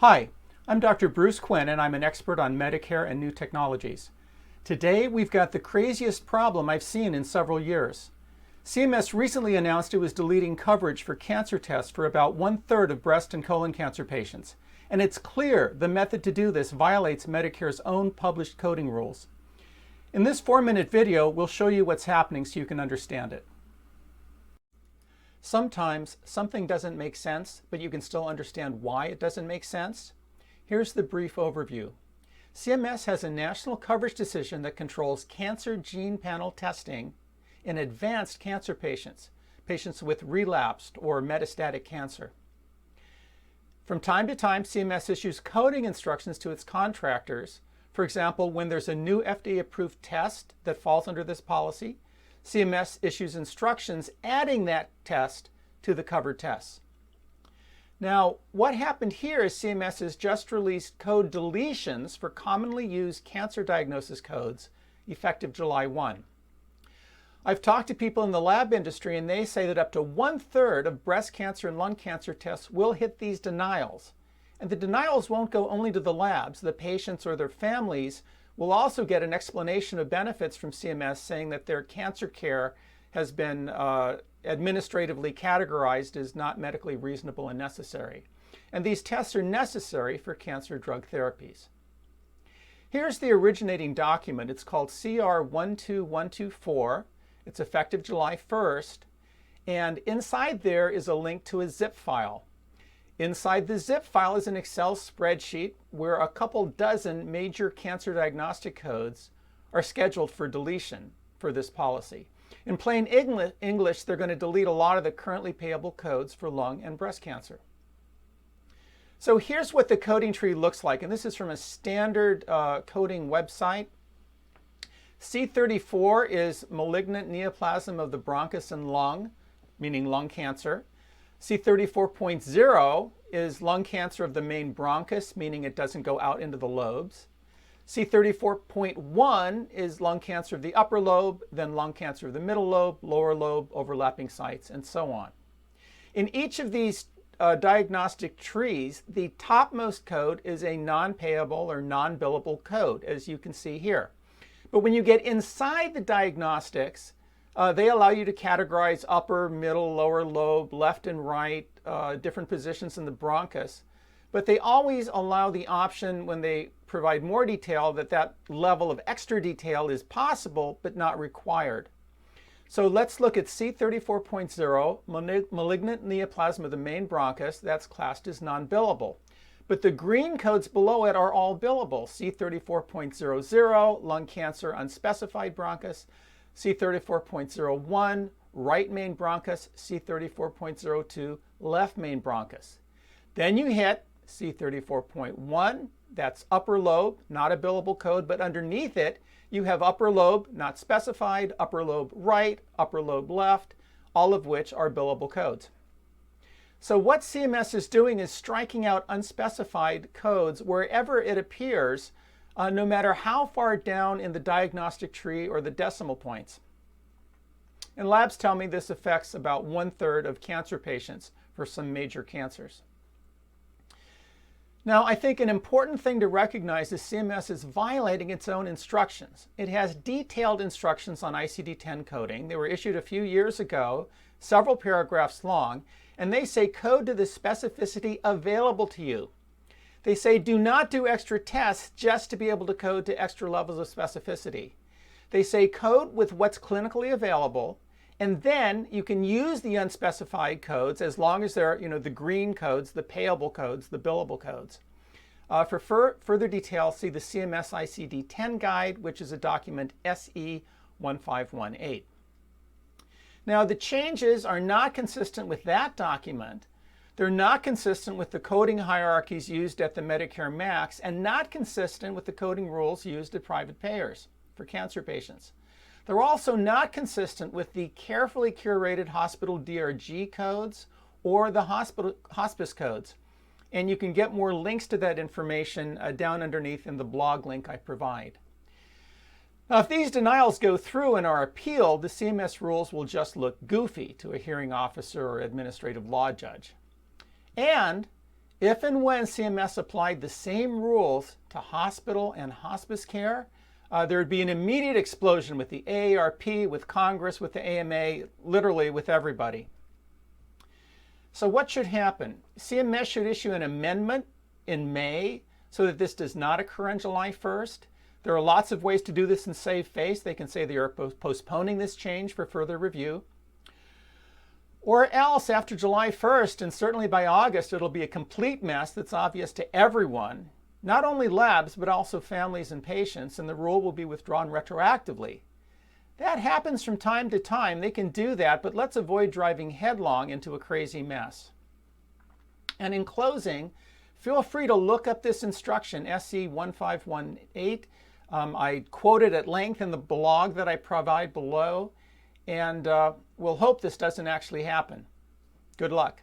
Hi, I'm Dr. Bruce Quinn and I'm an expert on Medicare and new technologies. Today we've got the craziest problem I've seen in several years. CMS recently announced it was deleting coverage for cancer tests for about 1/3 of breast and colon cancer patients. And it's clear the method to do this violates Medicare's own published coding rules. In this 4-minute video, we'll show you what's happening so you can understand it. Sometimes something doesn't make sense, but you can still understand why it doesn't make sense. Here's the brief overview. CMS has a national coverage decision that controls cancer gene panel testing in advanced cancer patients, patients with relapsed or metastatic cancer. From time to time, CMS issues coding instructions to its contractors. For example, when there's a new FDA-approved test that falls under this policy, CMS issues instructions adding that test to the covered tests. Now, what happened here is CMS has just released code deletions for commonly used cancer diagnosis codes effective July 1. I've talked to people in the lab industry and they say that up to 1/3 of breast cancer and lung cancer tests will hit these denials. And the denials won't go only to the labs. The patients or their families will also get an explanation of benefits from CMS saying that their cancer care has been administratively categorized as not medically reasonable and necessary. And these tests are necessary for cancer drug therapies. Here's the originating document. It's called CR 12124. It's effective July 1st. And inside there is a link to a zip file. Inside the zip file is an Excel spreadsheet where a couple dozen major cancer diagnostic codes are scheduled for deletion for this policy. In plain English, they're going to delete a lot of the currently payable codes for lung and breast cancer. So here's what the coding tree looks like, and this is from a standard coding website. C34 is malignant neoplasm of the bronchus and lung, meaning lung cancer. C34.0 is lung cancer of the main bronchus, meaning it doesn't go out into the lobes. C34.1 is lung cancer of the upper lobe, then lung cancer of the middle lobe, lower lobe, overlapping sites, and so on. In each of these diagnostic trees, the topmost code is a non-payable or non-billable code, as you can see here. But when you get inside the diagnostics, they allow you to categorize upper, middle, lower lobe, left and right, different positions in the bronchus. But they always allow the option when they provide more detail that level of extra detail is possible but not required. So let's look at C34.0, malignant neoplasm of the main bronchus. That's classed as non-billable. But the green codes below it are all billable. C34.00, lung cancer unspecified bronchus. C34.01, right main bronchus. C34.02, left main bronchus. Then you hit C34.1, that's upper lobe, not a billable code, but underneath it, you have upper lobe, not specified, upper lobe right, upper lobe left, all of which are billable codes. So what CMS is doing is striking out unspecified codes wherever it appears, no matter how far down in the diagnostic tree or the decimal points. And labs tell me this affects about 1/3 of cancer patients for some major cancers. Now, I think an important thing to recognize is CMS is violating its own instructions. It has detailed instructions on ICD-10 coding. They were issued a few years ago, several paragraphs long, and they say code to the specificity available to you. They say do not do extra tests just to be able to code to extra levels of specificity. They say code with what's clinically available, and then you can use the unspecified codes as long as they're, the green codes, the payable codes, the billable codes. For further detail, see the CMS ICD-10 guide, which is a document SE 1518. Now, the changes are not consistent with that document. They're not consistent with the coding hierarchies used at the Medicare Max and not consistent with the coding rules used at private payers for cancer patients. They're also not consistent with the carefully curated hospital DRG codes or the hospice codes. And you can get more links to that information down underneath in the blog link I provide. Now, if these denials go through and are appealed, the CMS rules will just look goofy to a hearing officer or administrative law judge. And If and when CMS applied the same rules to hospital and hospice care, there would be an immediate explosion with the AARP, with Congress, with the AMA, literally with everybody. So what should happen? CMS should issue an amendment in May so that this does not occur on July 1st. There are lots of ways to do this and save face. They can say they are postponing this change for further review. Or else after July 1st, and certainly by August, it'll be a complete mess that's obvious to everyone, not only labs, but also families and patients, and the rule will be withdrawn retroactively. That happens from time to time. They can do that, but let's avoid driving headlong into a crazy mess. And in closing, feel free to look up this instruction, SC 1518. I quote it at length in the blog that I provide below, and we'll hope this doesn't actually happen. Good luck.